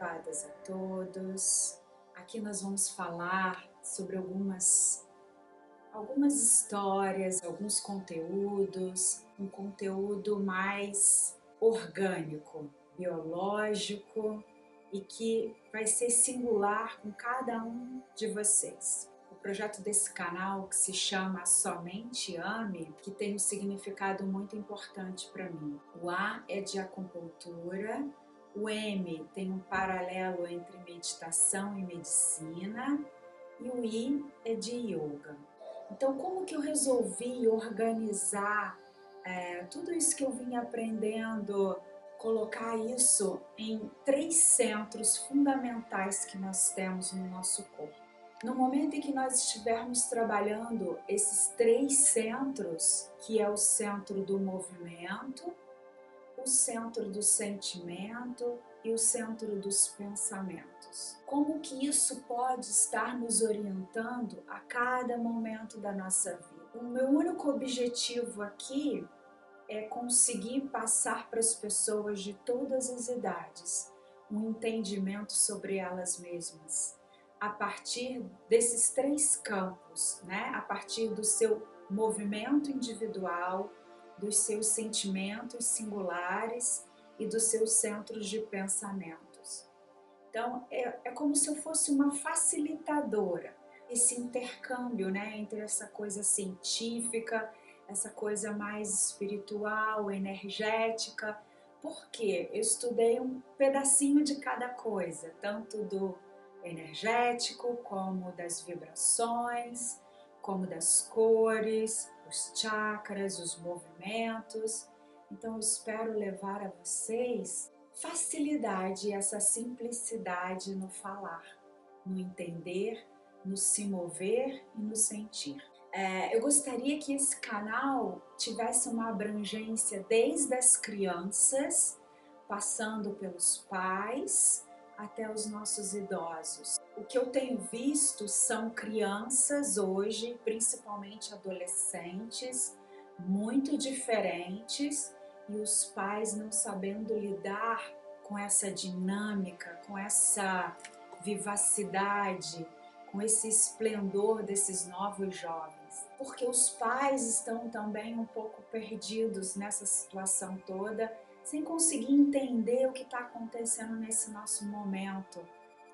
paz a todos. Aqui nós vamos falar sobre algumas histórias, alguns conteúdos, um conteúdo mais orgânico, biológico e que vai ser singular com cada um de vocês. O projeto desse canal, que se chama Somente Ame, que tem um significado muito importante para mim. O A é de acupuntura, o M tem um paralelo entre meditação e medicina, e o I é de yoga. Então, como que eu resolvi organizar tudo isso que eu vim aprendendo, colocar isso em 3 centros fundamentais que nós temos no nosso corpo? No momento em que nós estivermos trabalhando esses 3 centros, que é o centro do movimento, o centro do sentimento e o centro dos pensamentos. Como que isso pode estar nos orientando a cada momento da nossa vida? O meu único objetivo aqui é conseguir passar para as pessoas de todas as idades um entendimento sobre elas mesmas, a partir desses 3 campos, né? A partir do seu movimento individual, dos seus sentimentos singulares e dos seus centros de pensamentos. Então, é como se eu fosse uma facilitadora, esse intercâmbio, né, entre essa coisa científica, essa coisa mais espiritual, energética, porque eu estudei um pedacinho de cada coisa, tanto do energético, como das vibrações, como das cores, os chakras, os movimentos. Então eu espero levar a vocês facilidade, essa simplicidade no falar, no entender, no se mover e no sentir. Eu gostaria que esse canal tivesse uma abrangência desde as crianças, passando pelos pais, até os nossos idosos. O que eu tenho visto são crianças hoje, principalmente adolescentes, muito diferentes, e os pais não sabendo lidar com essa dinâmica, com essa vivacidade, com esse esplendor desses novos jovens. Porque os pais estão também um pouco perdidos nessa situação toda, sem conseguir entender o que está acontecendo nesse nosso momento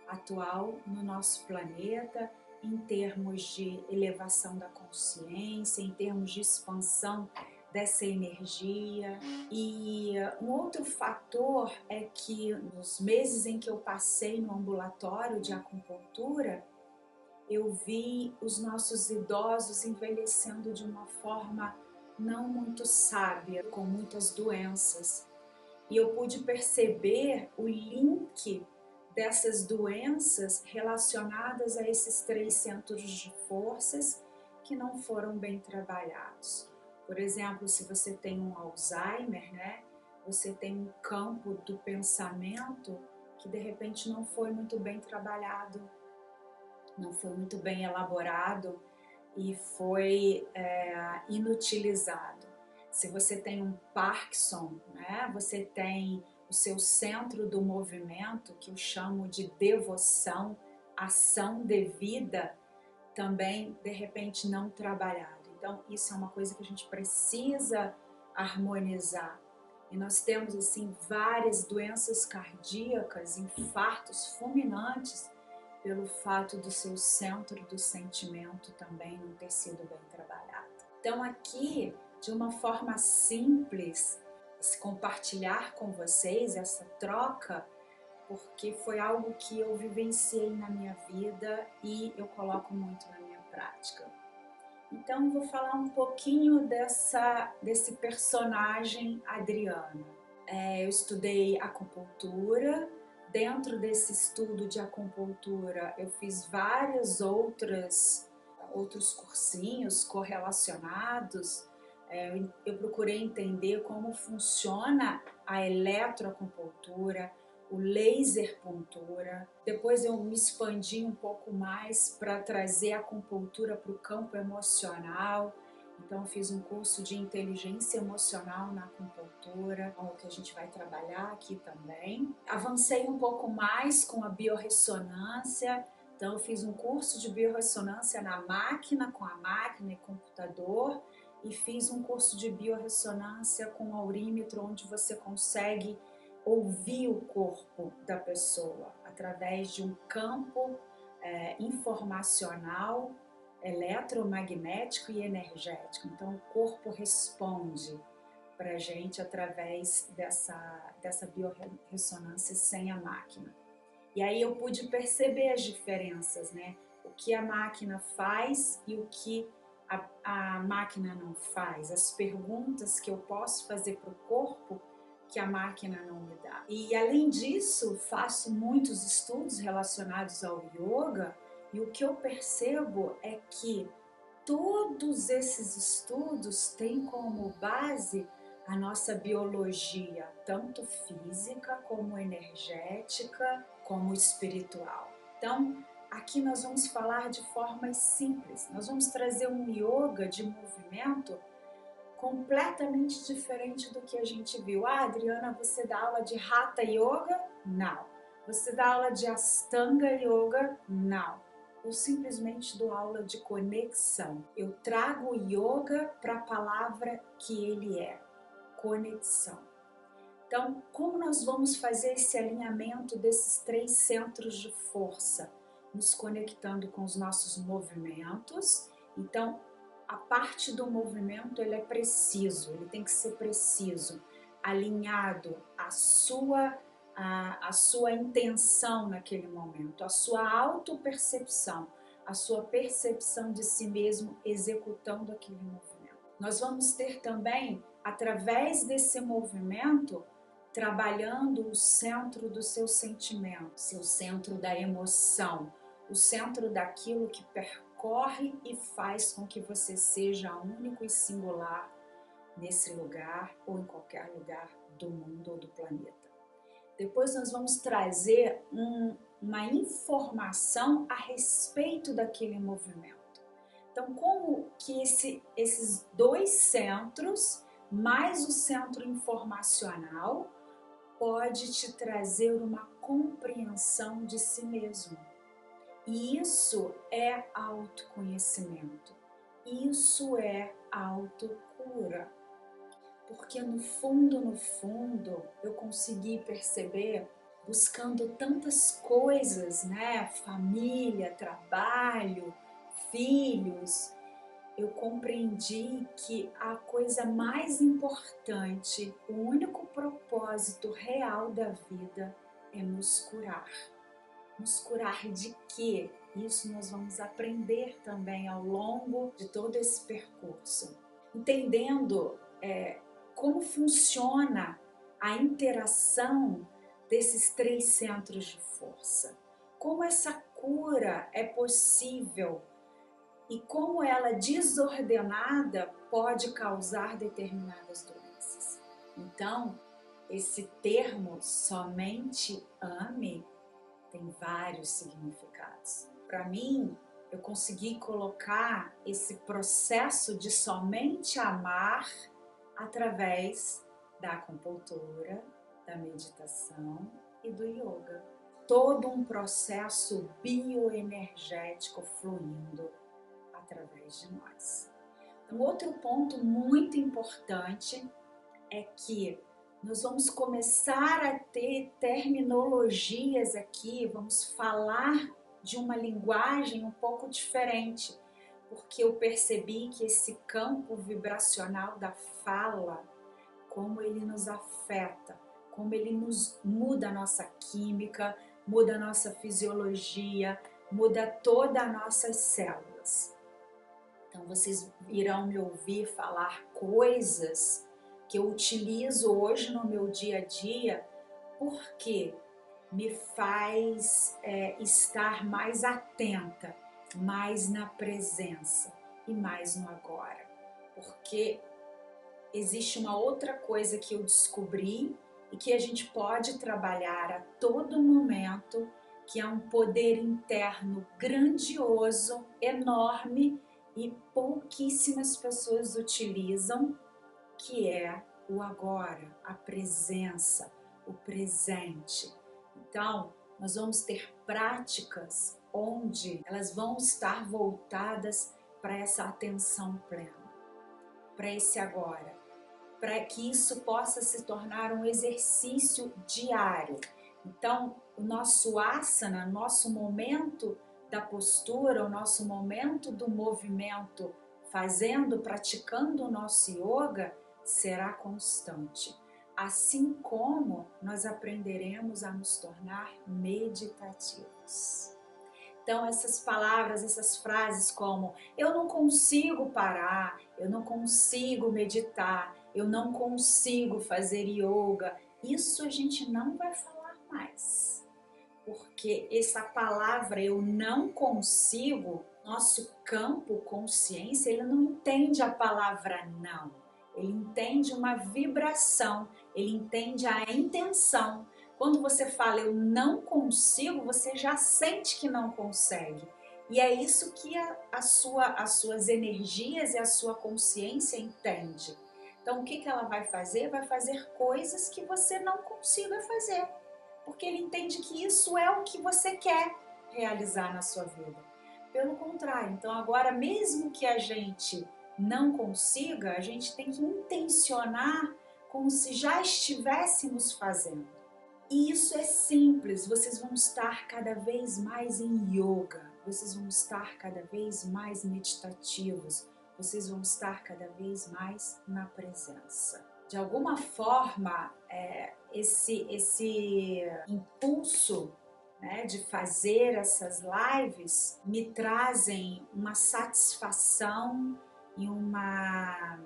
atual no nosso planeta, em termos de elevação da consciência, em termos de expansão dessa energia. E um outro fator é que nos meses em que eu passei no ambulatório de acupuntura, eu vi os nossos idosos envelhecendo de uma forma não muito sábia, com muitas doenças. E eu pude perceber o link dessas doenças relacionadas a esses 3 centros de forças que não foram bem trabalhados. Por exemplo, se você tem um Alzheimer, né, você tem um campo do pensamento que de repente não foi muito bem trabalhado, não foi muito bem elaborado e foi inutilizado. Se você tem um Parkinson, né, você tem o seu centro do movimento, que eu chamo de devoção, ação devida, também de repente não trabalhado. Então isso é uma coisa que a gente precisa harmonizar. E nós temos assim várias doenças cardíacas, infartos fulminantes, pelo fato do seu centro do sentimento também não ter sido bem trabalhado. Então aqui, de uma forma simples, compartilhar com vocês essa troca, porque foi algo que eu vivenciei na minha vida e eu coloco muito na minha prática. Então vou falar um pouquinho desse personagem Adriana. Eu estudei acupuntura. Dentro desse estudo de acupuntura, eu fiz vários outros cursinhos correlacionados. Eu procurei entender como funciona a eletroacupuntura, o laser puntura. Depois eu me expandi um pouco mais para trazer a acupuntura para o campo emocional Então eu fiz um curso de inteligência emocional na acupuntura, que a gente vai trabalhar aqui também. Avancei um pouco mais com a biorressonância, então eu fiz um curso de biorressonância na máquina, com a máquina e computador, e fiz um curso de biorressonância com aurímetro, onde você consegue ouvir o corpo da pessoa através de um campo informacional, eletromagnético e energético. Então o corpo responde para a gente através dessa biorressonância sem a máquina. E aí eu pude perceber as diferenças, né? O que a máquina faz e o que a máquina não faz, as perguntas que eu posso fazer para o corpo que a máquina não me dá. E além disso, faço muitos estudos relacionados ao yoga, e o que eu percebo é que todos esses estudos têm como base a nossa biologia, tanto física como energética, como espiritual. Então, aqui nós vamos falar de formas simples. Nós vamos trazer um yoga de movimento completamente diferente do que a gente viu. Ah, Adriana, você dá aula de Hatha Yoga? Não. Você dá aula de Ashtanga Yoga? Não. Eu simplesmente dou aula de conexão. Eu trago o yoga para a palavra que ele é, conexão. Então, como nós vamos fazer esse alinhamento desses 3 centros de força? Nos conectando com os nossos movimentos. Então, a parte do movimento ele é preciso, ele tem que ser preciso, alinhado à sua intenção naquele momento, à sua autopercepção, à sua percepção de si mesmo executando aquele movimento. Nós vamos ter também, através desse movimento, trabalhando o centro do seu sentimento, seu centro da emoção, o centro daquilo que percorre e faz com que você seja único e singular nesse lugar ou em qualquer lugar do mundo ou do planeta. Depois nós vamos trazer uma informação a respeito daquele movimento. Então, como que esses 2 centros, mais o centro informacional, pode te trazer uma compreensão de si mesmo. E isso é autoconhecimento, isso é autocura. Porque no fundo, eu consegui perceber, buscando tantas coisas, né? Família, trabalho, filhos, eu compreendi que a coisa mais importante, o único propósito real da vida é nos curar. Nos curar de quê? Isso nós vamos aprender também ao longo de todo esse percurso. Entendendo como funciona a interação desses 3 centros de força. Como essa cura é possível e como ela desordenada pode causar determinadas doenças. Então, esse termo somente ame tem vários significados. Para mim, eu consegui colocar esse processo de somente amar através da acupuntura, da meditação e do yoga. Todo um processo bioenergético fluindo através de nós. Um outro ponto muito importante é que nós vamos começar a ter terminologias aqui, vamos falar de uma linguagem um pouco diferente, porque eu percebi que esse campo vibracional da fala, como ele nos afeta, como ele nos muda a nossa química, muda a nossa fisiologia, muda todas as nossas células. Então vocês irão me ouvir falar coisas que eu utilizo hoje no meu dia a dia, porque me faz estar mais atenta, mais na presença e mais no agora. Porque existe uma outra coisa que eu descobri e que a gente pode trabalhar a todo momento, que é um poder interno grandioso, enorme, e pouquíssimas pessoas utilizam, que é o agora, a presença, o presente. Então, nós vamos ter práticas onde elas vão estar voltadas para essa atenção plena, para esse agora, para que isso possa se tornar um exercício diário. Então, o nosso asana, nosso momento da postura, o nosso momento do movimento, praticando o nosso yoga, será constante. Assim como nós aprenderemos a nos tornar meditativos. Então, essas palavras, essas frases como eu não consigo parar, eu não consigo meditar, eu não consigo fazer yoga, isso a gente não vai falar mais. Porque essa palavra eu não consigo, nosso campo consciência, ele não entende a palavra não. Ele entende uma vibração, ele entende a intenção. Quando você fala eu não consigo, você já sente que não consegue. E é isso que as suas energias e a sua consciência entende. Então o que ela vai fazer? Vai fazer coisas que você não consiga fazer. Porque ele entende que isso é o que você quer realizar na sua vida. Pelo contrário, então agora mesmo que a gente não consiga, a gente tem que intencionar como se já estivéssemos fazendo. E isso é simples, vocês vão estar cada vez mais em yoga, vocês vão estar cada vez mais meditativos, vocês vão estar cada vez mais na presença. De alguma forma, esse impulso, né, de fazer essas lives me trazem uma satisfação e uma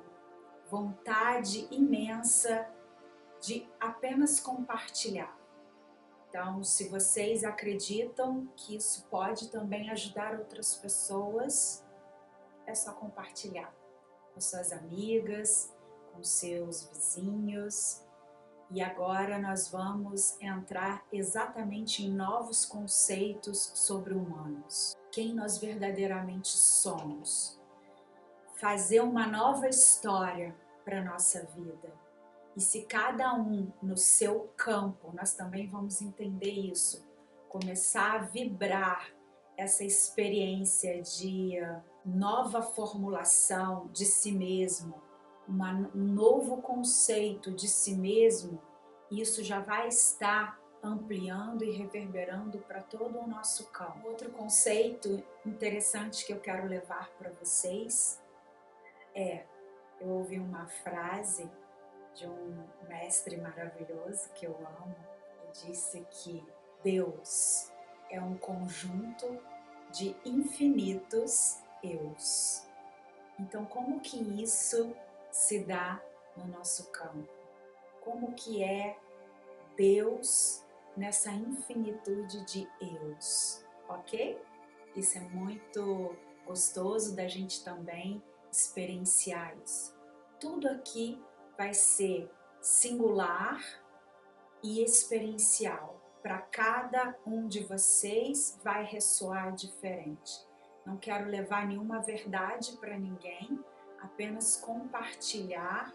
vontade imensa de apenas compartilhar. Então, se vocês acreditam que isso pode também ajudar outras pessoas, é só compartilhar com suas amigas, com seus vizinhos. E agora nós vamos entrar exatamente em novos conceitos sobre humanos. Quem nós verdadeiramente somos. Fazer uma nova história para a nossa vida. E se cada um no seu campo, nós também vamos entender isso, começar a vibrar essa experiência de nova formulação de si mesmo, um novo conceito de si mesmo, isso já vai estar ampliando e reverberando para todo o nosso campo. Outro conceito interessante que eu quero levar para vocês eu ouvi uma frase de um mestre maravilhoso que eu amo, que disse que Deus é um conjunto de infinitos eus. Então, como que isso se dá no nosso campo? Como que é Deus nessa infinitude de eus, ok? Isso é muito gostoso da gente também experienciar isso. Tudo aqui vai ser singular e experiencial. Para cada um de vocês vai ressoar diferente. Não quero levar nenhuma verdade para ninguém, apenas compartilhar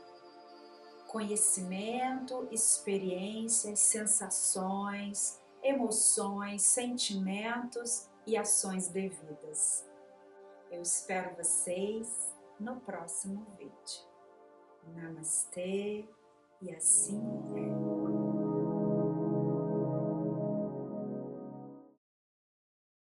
conhecimento, experiências, sensações, emoções, sentimentos e ações devidas. Eu espero vocês no próximo vídeo. Namastê, e assim é.